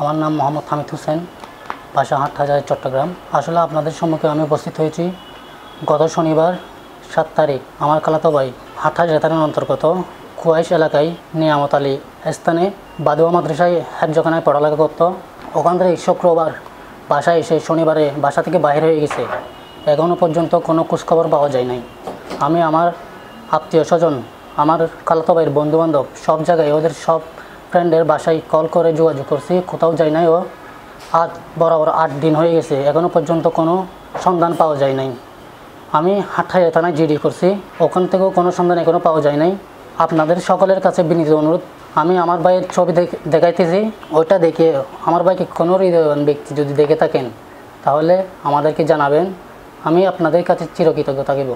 আমার নাম মোহাম্মদ হামিদ হোসেন, বাসা হাটহাজারী, চট্টগ্রাম। আসলে আপনাদের সম্মুখে আমি উপস্থিত হয়েছি গত শনিবার 7 তারিখ। আমার খালাতো ভাই হাটহাজারী থানার অন্তর্গত কুয়াইশ এলাকায় নিয়ামত আলী স্থানে বাদুয়া মাদ্রাসায় হেফজখানায় পড়ালেখা করতো। ওখান থেকে শুক্রবার বাসায় এসে শনিবারে বাসা থেকে বাইরে হয়ে গেছে। এখনও পর্যন্ত কোনো খোঁজখবর পাওয়া যায় নাই। আমি আমার আত্মীয় স্বজন, আমার খালাতো ভাইয়ের বন্ধুবান্ধব সব জায়গায় ওদের সব ফ্রেন্ডের বাসায় কল করে যোগাযোগ করছি, কোথাও যায় নাই। ও আজ বরাবর 8 দিন হয়ে গেছে, এখনও পর্যন্ত কোনো সন্ধান পাওয়া যায় নাই। আমি হাটহাজারী থানায় জিডি করছি, ওখান থেকেও কোনো সন্ধান এখনও পাওয়া যায় নাই। আপনাদের সকলের কাছে বিনীত অনুরোধ, আমি আমার ভাইয়ের ছবি দেখাইতেছি, ওইটা দেখে আমার ভাইকে কোনো হৃদয়বান ব্যক্তি যদি দেখে থাকেন তাহলে আমাদেরকে জানাবেন। আমি আপনাদের কাছে চিরকৃতজ্ঞ থাকিব।